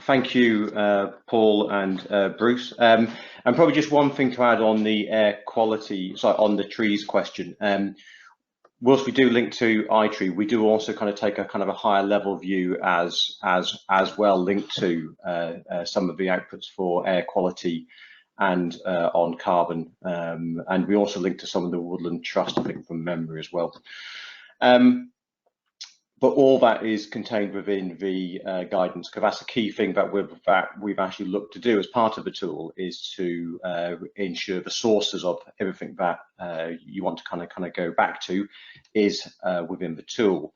Thank you, Paul and Bruce. And probably just one thing to add on the air quality, sorry, on the trees question. Whilst we do link to iTree, we do also kind of take a kind of a higher level view as well, linked to some of the outputs for air quality and on carbon. And we also link to some of the Woodland Trust, I think, from memory as well. But all that is contained within the guidance, because that's the key thing that we've actually looked to do as part of the tool, is to ensure the sources of everything that you want to kind of go back to is within the tool.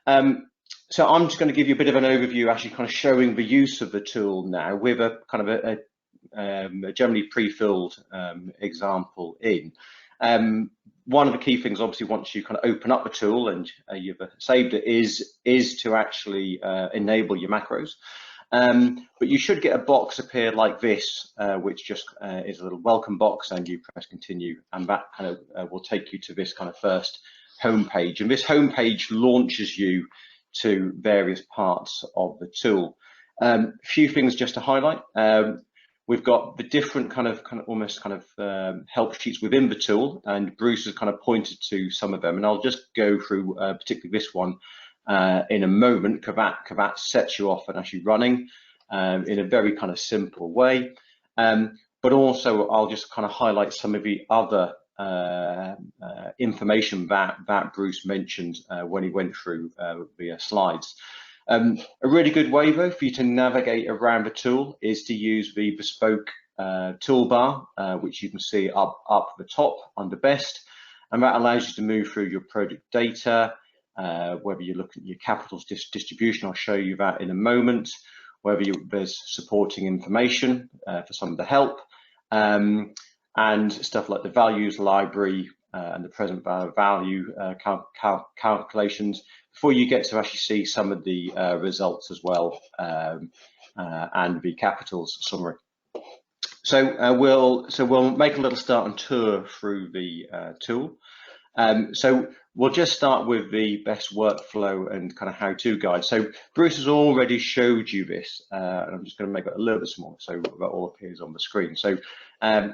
So I'm just going to give you a bit of an overview, actually kind of showing the use of the tool now with a kind of a generally pre-filled example in. One of the key things, obviously, once you kind of open up the tool and you've saved it, is to actually enable your macros. But you should get a box appear like this, which just is a little welcome box, and you press continue, and that kind of will take you to this kind of first home page. And this home page launches you to various parts of the tool. A few things just to highlight. We've got the different kind of almost help sheets within the tool, and Bruce has kind of pointed to some of them, and I'll just go through particularly this one in a moment, because that sets you off and actually running in a very kind of simple way. But also I'll just kind of highlight some of the other information that Bruce mentioned when he went through the slides. A really good way, though, for you to navigate around the tool is to use the bespoke toolbar, which you can see up the top under Best, and that allows you to move through your project data, whether you look at your capitals distribution, I'll show you that in a moment, whether there's supporting information for some of the help, and stuff like the values library and the present value calculations, before you get to actually see some of the results as well, and the capitals summary. So we'll make a little start and tour through the tool. So we'll just start with the best workflow and kind of how-to guide. So Bruce has already showed you this, and I'm just going to make it a little bit smaller so that all appears on the screen. So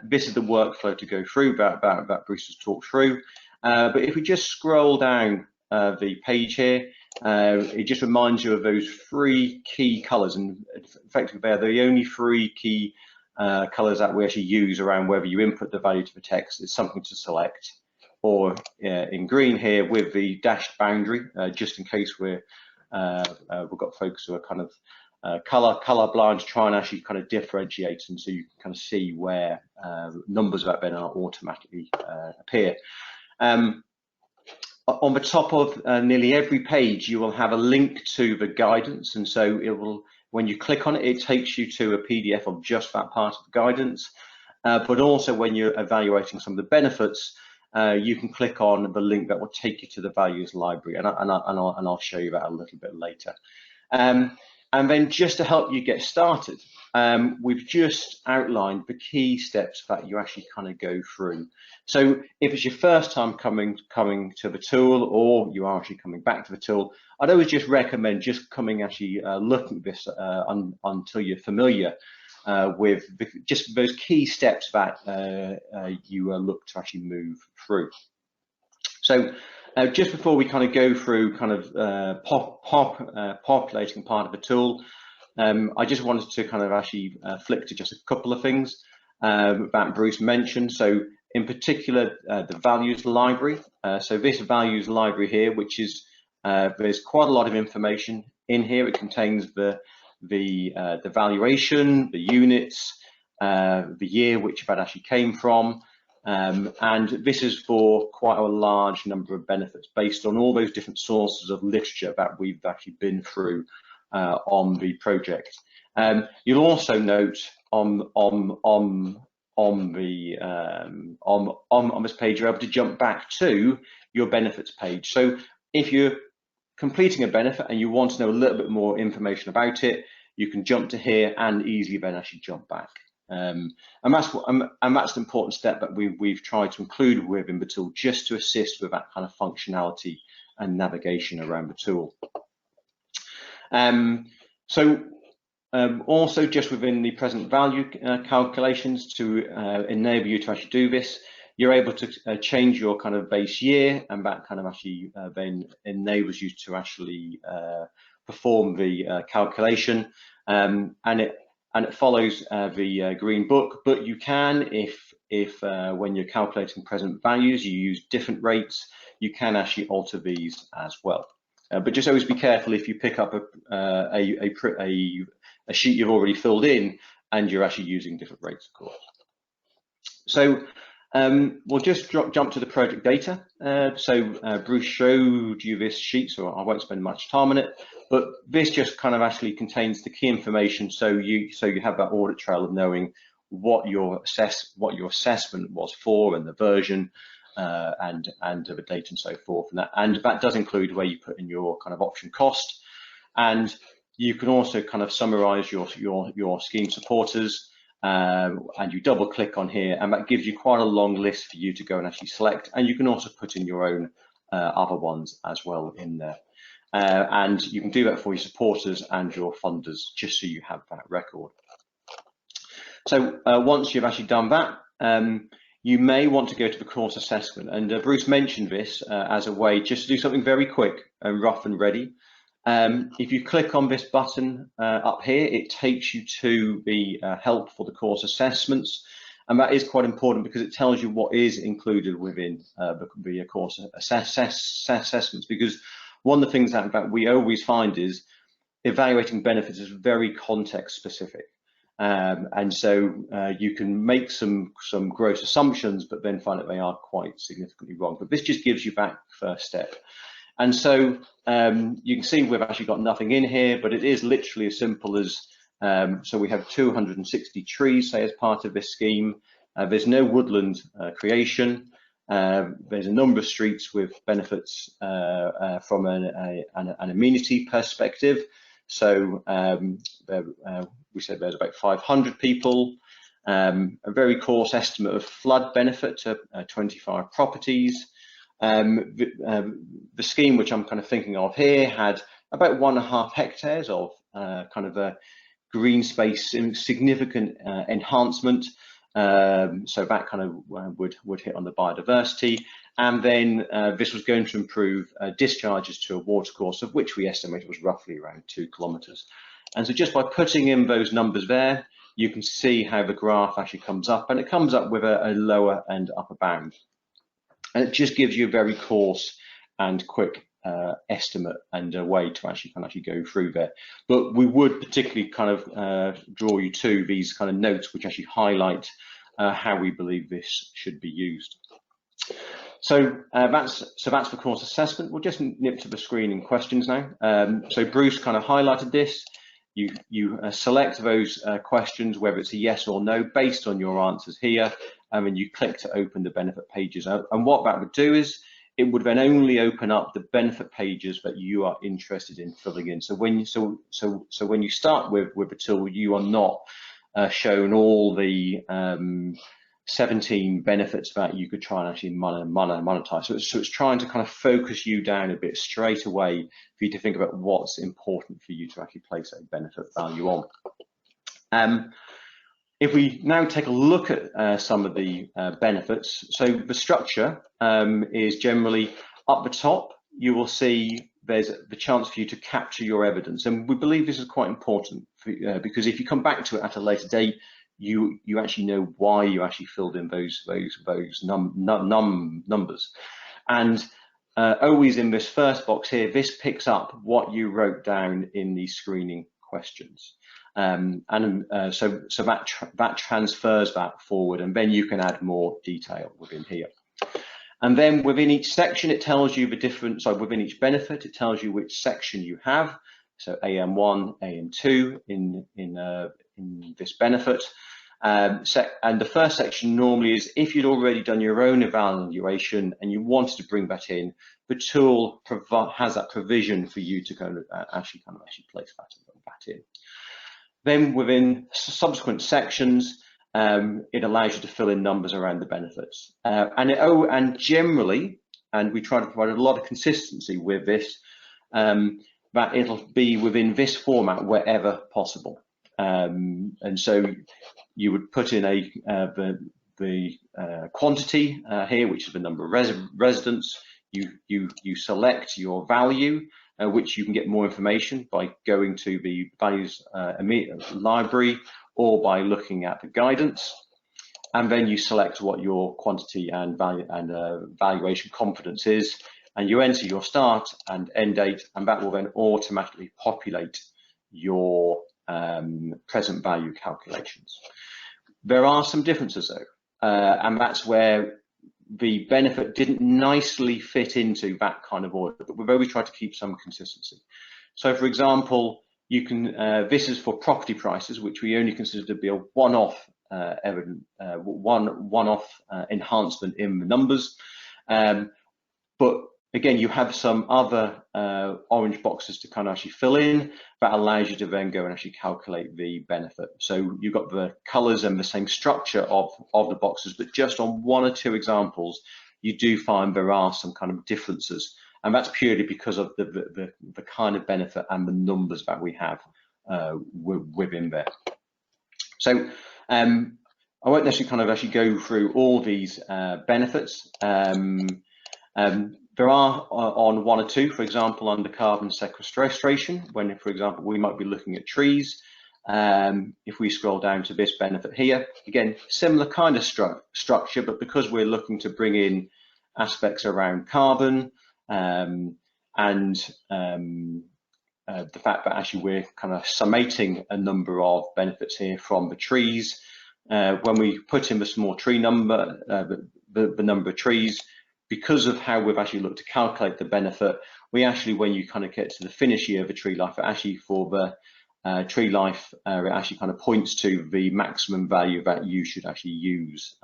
this is the workflow to go through that Bruce has talked through. But if we just scroll down the page here, it just reminds you of those three key colors, and effectively they're the only three key colors that we actually use around whether you input the value to the text. It's something to select, or in green here with the dashed boundary, just in case we've got folks who are kind of color blind, to try and actually kind of differentiate, and so you can kind of see where numbers that then are automatically appear. On the top of nearly every page, you will have a link to the guidance, and so it will, when you click on it, it takes you to a PDF of just that part of the guidance. But also when you're evaluating some of the benefits, you can click on the link that will take you to the values library, and I'll show you that a little bit later. And then just to help you get started, we've just outlined the key steps that you actually kind of go through. So if it's your first time coming to the tool, or you are actually coming back to the tool, I'd always just recommend just coming actually looking at this until you're familiar with just those key steps that you look to actually move through. So just before we kind of go through kind of populating part of the tool, I just wanted to kind of actually flick to just a couple of things that Bruce mentioned. So in particular, the values library. So this values library here, which is, there's quite a lot of information in here. It contains the valuation, the units, the year which that actually came from, and this is for quite a large number of benefits based on all those different sources of literature that we've actually been through on the project. You'll also note on this page, you're able to jump back to your benefits page. So if you're completing a benefit and you want to know a little bit more information about it, you can jump to here and easily then actually jump back. And that's the important step that we've tried to include within the tool, just to assist with that kind of functionality and navigation around the tool. So Also, just within the present value calculations, to enable you to actually do this, you're able to change your kind of base year, and that kind of actually then enables you to actually perform the calculation, and it follows the green book. But you can, if when you're calculating present values, you use different rates, you can actually alter these as well. But just always be careful if you pick up a sheet you've already filled in and you're actually using different rates, of course. So we'll just jump to the project data. Bruce showed you this sheet, so I won't spend much time on it, but this just kind of actually contains the key information, so you have that audit trail of knowing what your assessment was for, and the version, and the date and so forth, and that does include where you put in your kind of option cost. And you can also kind of summarize your scheme supporters, and you double click on here, and that gives you quite a long list for you to go and actually select. And you can also put in your own other ones as well in there. And you can do that for your supporters and your funders, just so you have that record. So once you've actually done that, you may want to go to the course assessment. And Bruce mentioned this as a way just to do something very quick and rough and ready. If you click on this button up here, it takes you to the help for the course assessments, and that is quite important because it tells you what is included within the course assessments. Because one of the things that we always find is evaluating benefits is very context specific, and so you can make some gross assumptions, but then find that they are quite significantly wrong. But this just gives you that first step. And so you can see we've actually got nothing in here, but it is literally as simple as, so we have 260 trees, say, as part of this scheme. There's no woodland creation. There's a number of streets with benefits from an amenity perspective. So we said there's about 500 people. A very coarse estimate of flood benefit to 25 properties. The scheme which I'm kind of thinking of here had about 1.5 hectares of kind of a green space, significant enhancement, so that kind of would hit on the biodiversity. And then this was going to improve discharges to a watercourse, of which we estimated was roughly around 2 kilometres. And so just by putting in those numbers there, you can see how the graph actually comes up, and it comes up with a lower and upper bound. And it just gives you a very coarse and quick estimate and a way to actually go through there. But we would particularly kind of draw you to these kind of notes which actually highlight how we believe this should be used. So that's the course assessment. We'll just nip to the screening questions now. So Bruce kind of highlighted this. You select those questions, whether it's a yes or no, based on your answers here, and then you click to open the benefit pages. And what that would do is it would then only open up the benefit pages that you are interested in filling in. So when you start with a tool, you are not shown all the 17 benefits that you could try and actually monetize. So it's trying to kind of focus you down a bit straight away for you to think about what's important for you to actually place a benefit value on. If we now take a look at some of the benefits, so the structure is generally up the top. You will see there's the chance for you to capture your evidence, and we believe this is quite important because if you come back to it at a later date, you actually know why you actually filled in those numbers. And always in this first box here, this picks up what you wrote down in the screening questions. So that transfers that forward, and then you can add more detail within here. And then within each section, it tells you the different, so within each benefit, it tells you which section you have. So AM1, AM2 in this benefit. And the first section normally is if you'd already done your own evaluation and you wanted to bring that in, the tool has that provision for you to kind of actually place that in. Then within subsequent sections, it allows you to fill in numbers around the benefits. And generally, and we try to provide a lot of consistency with this, that it'll be within this format wherever possible. And so you would put in the quantity here, which is the number of residents. You select your value, which you can get more information by going to the values library or by looking at the guidance. And then you select what your quantity and value and valuation confidence is, and you enter your start and end date, and that will then automatically populate your present value calculations. There are some differences though, and that's where the benefit didn't nicely fit into that kind of order, but we've always tried to keep some consistency. So for example, you can, this is for property prices, which we only consider to be a one-off one-off enhancement in the numbers. But again, you have some other orange boxes to kind of actually fill in that allows you to then go and actually calculate the benefit. So you've got the colors and the same structure of the boxes, but just on one or two examples, you do find there are some kind of differences. And that's purely because of the kind of benefit and the numbers that we have within there. So I won't necessarily actually go through all these benefits. There are on one or two, for example, under carbon sequestration, when, for example, we might be looking at trees. If we scroll down to this benefit here, again, similar kind of structure, but because we're looking to bring in aspects around carbon and the fact that actually we're kind of summating a number of benefits here from the trees. When we put in the small tree number, the number of trees, because of how we've actually looked to calculate the benefit, we actually, when you kind of get to the finish year of a tree life, actually for the tree life, it actually kind of points to the maximum value that you should actually use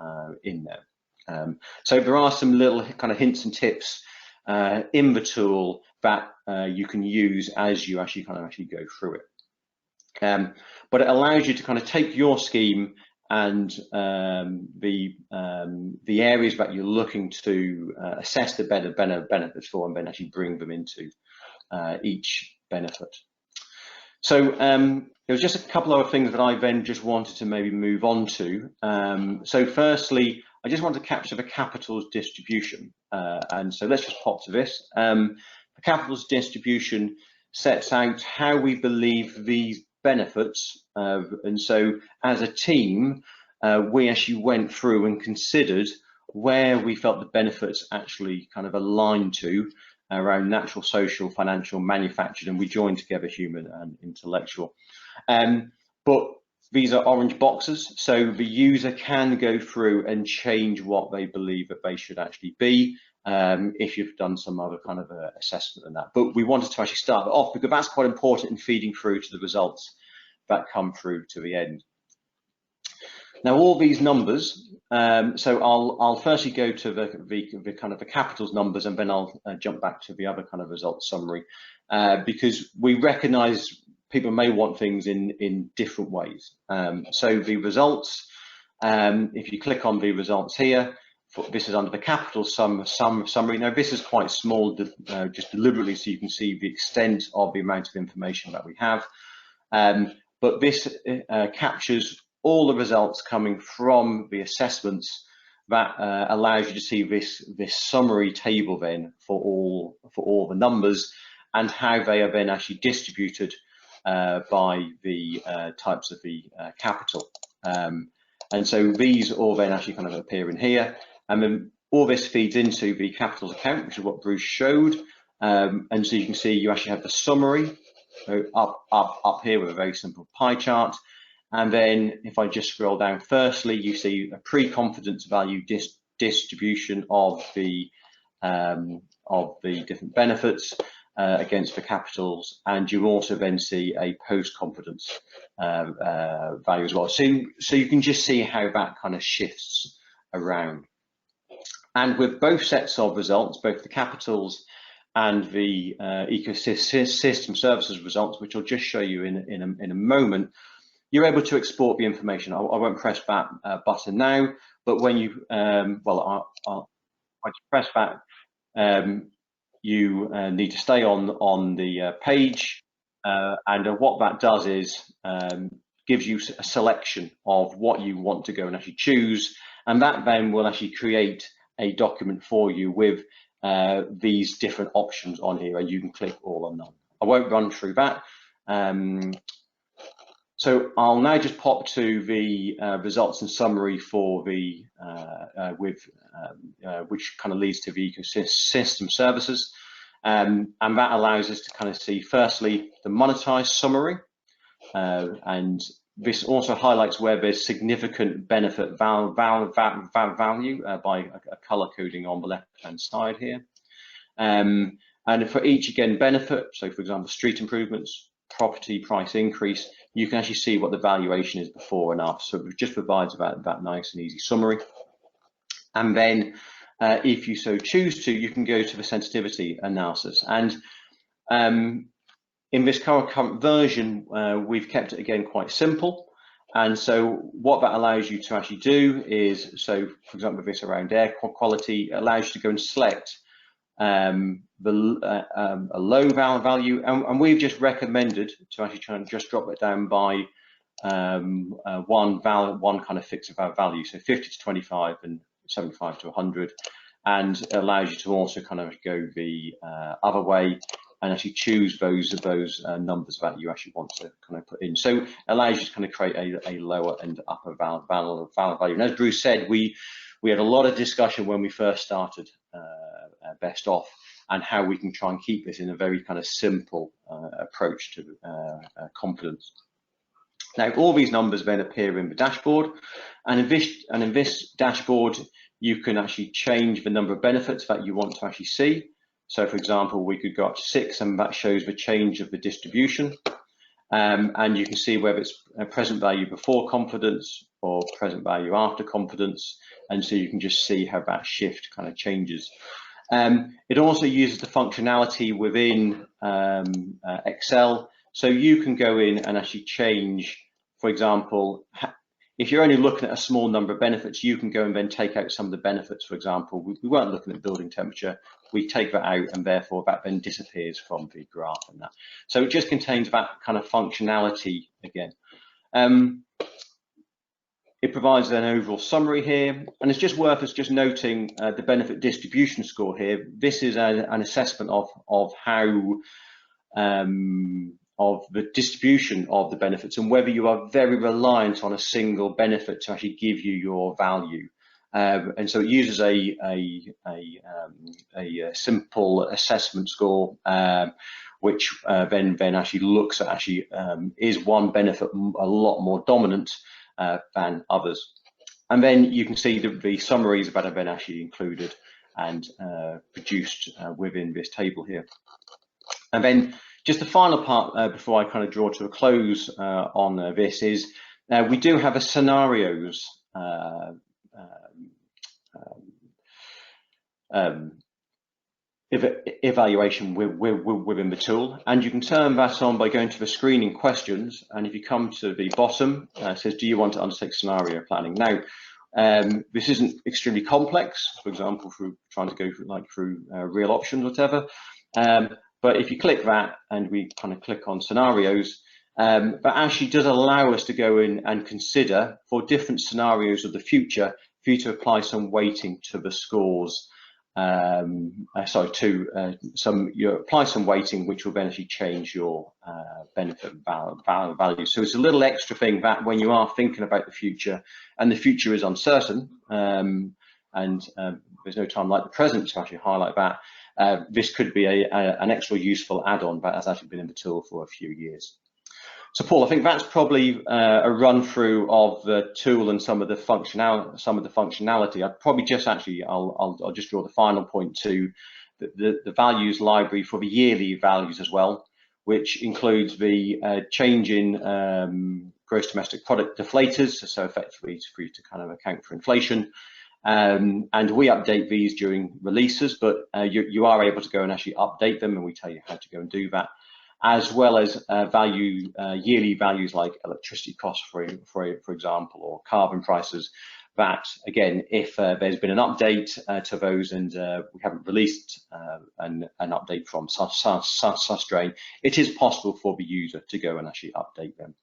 in there. So there are some little kind of hints and tips in the tool that you can use as you actually kind of go through it. But it allows you to kind of take your scheme and the areas that you're looking to assess the benefits for, and then actually bring them into each benefit. So there was just a couple of things that I then just wanted to maybe move on to. So firstly, I just want to capture the capitals distribution. And so let's just pop to this. The capitals distribution sets out how we believe these benefits, and so as a team, we actually went through and considered where we felt the benefits actually kind of aligned to around natural, social, financial, manufactured, and we joined together human and intellectual. But these are orange boxes, so the user can go through and change what they believe that they should actually be if you've done some other kind of assessment than that. But we wanted to actually start it off because that's quite important in feeding through to the results that come through to the end. Now, all these numbers, so I'll firstly go to the kind of the capitals numbers, and then I'll jump back to the other kind of results summary, because we recognize people may want things in different ways. So the results, if you click on the results here, this is under the capital summary. Now this is quite small, just deliberately so you can see the extent of the amount of information that we have. But this captures all the results coming from the assessments that allows you to see this summary table then for all the numbers and how they are then actually distributed by the types of the capital. And so these all then actually kind of appear in here, and then all this feeds into the capitals account, which is what Bruce showed. And so you can see you actually have the summary up here with a very simple pie chart. And then if I just scroll down, firstly, you see a pre-confidence value distribution of the different benefits against the capitals, and you also then see a post-confidence value as well. So you can just see how that kind of shifts around. And with both sets of results, both the capitals and the ecosystem services results, which I'll just show you in a moment, you're able to export the information. I won't press that button now, but when you, I'll press that, you need to stay on the page, and what that does is gives you a selection of what you want to go and actually choose, and that then will actually create a document for you with these different options on here, and you can click all or none. I won't run through that. So I'll now just pop to the results and summary for the which kind of leads to the ecosystem services, and that allows us to kind of see firstly the monetized summary, and this also highlights where there's significant benefit value by a color coding on the left hand side here, and for each again benefit, so for example street improvements, property price increase, you can actually see what the valuation is before and after. So it just provides that nice and easy summary. And then if you so choose to, you can go to the sensitivity analysis. And in this current version, we've kept it again quite simple. And so what that allows you to actually do is, so for example, this around air quality, allows you to go and select a low value, and we've just recommended to actually try and just drop it down by one kind of fixed value, so 50 to 25 and 75 to 100, and it allows you to also kind of go the other way and actually choose those numbers that you actually want to kind of put in. So it allows you to kind of create a lower and upper value. And as Bruce said, we had a lot of discussion when we first started Best Off, and how we can try and keep this in a very kind of simple approach to confidence. Now, all these numbers then appear in the dashboard, and in this dashboard, you can actually change the number of benefits that you want to actually see. So, for example, we could go up to 6, and that shows the change of the distribution. And you can see whether it's a present value before confidence or present value after confidence, and so you can just see how that shift kind of changes. It also uses the functionality within Excel, so you can go in and actually change, for example, if you're only looking at a small number of benefits, you can go and then take out some of the benefits. For example, we weren't looking at building temperature, we take that out, and therefore that then disappears from the graph and that. So it just contains that kind of functionality again. It provides an overall summary here, and it's just worth us just noting the benefit distribution score here. This is an assessment of how of the distribution of the benefits, and whether you are very reliant on a single benefit to actually give you your value. And so it uses a simple assessment score, which then actually looks at actually is one benefit a lot more dominant than others. And then you can see the summaries that have been actually included and produced within this table here. And then just the final part before I kind of draw to a close on this is we do have a scenarios evaluation within the tool, and you can turn that on by going to the screening questions, and if you come to the bottom, it says, do you want to undertake scenario planning? Now, this isn't extremely complex, for example, through trying to go through real options, whatever, but if you click that and we kind of click on scenarios, that actually does allow us to go in and consider for different scenarios of the future for you to apply some weighting to the scores. You apply some weighting, which will then actually change your benefit value. So it's a little extra thing that when you are thinking about the future, and the future is uncertain, and there's no time like the present to actually highlight that, this could be an extra useful add-on that has actually been in the tool for a few years. So Paul, I think that's probably a run through of the tool and some of the functionality. I'd probably just actually, I'll just draw the final point to the values library for the yearly values as well, which includes the change in gross domestic product deflators, so effectively for you to kind of account for inflation. And we update these during releases, but you are able to go and actually update them, and we tell you how to go and do that, as well as yearly values like electricity costs, for example, or carbon prices. That, again, if there's been an update to those and we haven't released an update from susdrain, it is possible for the user to go and actually update them.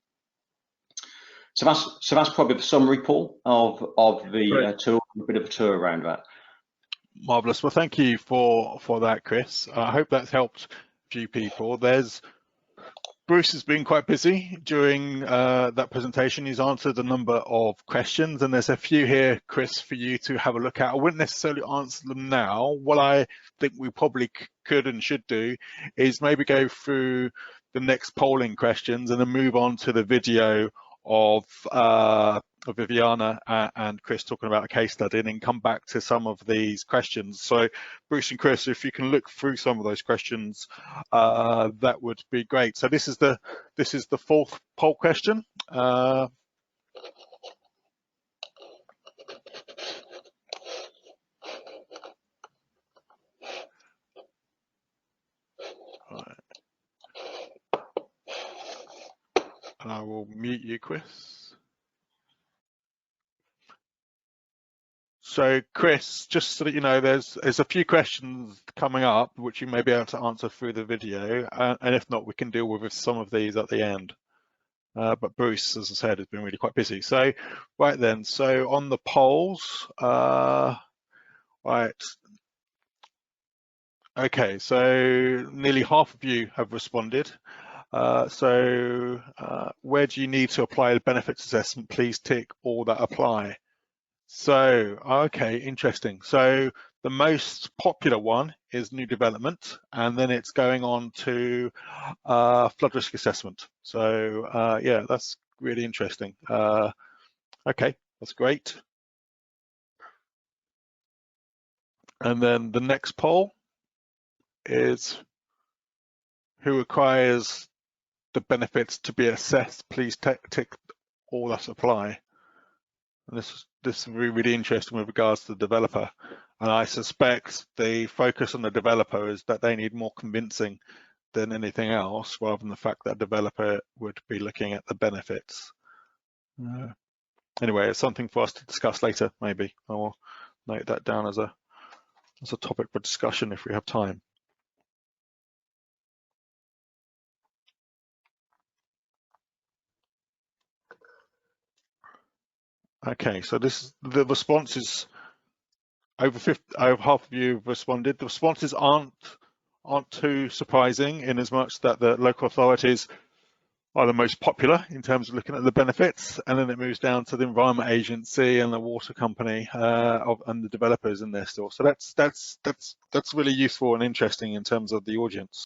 So that's probably the summary, Paul, of the tool, a bit of a tour around that. Marvelous. Well, thank you for that, Chris. I hope that's helped a few people. Bruce has been quite busy during that presentation. He's answered a number of questions, and there's a few here, Chris, for you to have a look at. I wouldn't necessarily answer them now. What I think we probably could and should do is maybe go through the next polling questions and then move on to the video of Viviana and Chris talking about a case study, and then come back to some of these questions. So Bruce and Chris, if you can look through some of those questions, that would be great. So this is the fourth poll question. Right. And I will mute you, Chris. So Chris, just so that you know, there's a few questions coming up which you may be able to answer through the video, and if not, we can deal with some of these at the end. But Bruce, as I said, has been really quite busy. So right then, so on the polls, right. Okay, so nearly half of you have responded. Where do you need to apply the benefits assessment? Please tick all that apply. So, okay, interesting. So the most popular one is new development, and then it's going on to flood risk assessment. So yeah, that's really interesting. Okay, that's great. And then the next poll is who requires the benefits to be assessed? Please tick all that apply. And this is really interesting with regards to the developer. And I suspect the focus on the developer is that they need more convincing than anything else, rather than the fact that a developer would be looking at the benefits. Anyway, it's something for us to discuss later, maybe. I will note that down as a topic for discussion if we have time. Okay, so the responses, over half of you have responded. The responses aren't too surprising, in as much that the local authorities are the most popular in terms of looking at the benefits, and then it moves down to the Environment Agency and the water company and the developers in there still. So that's really useful and interesting in terms of the audience.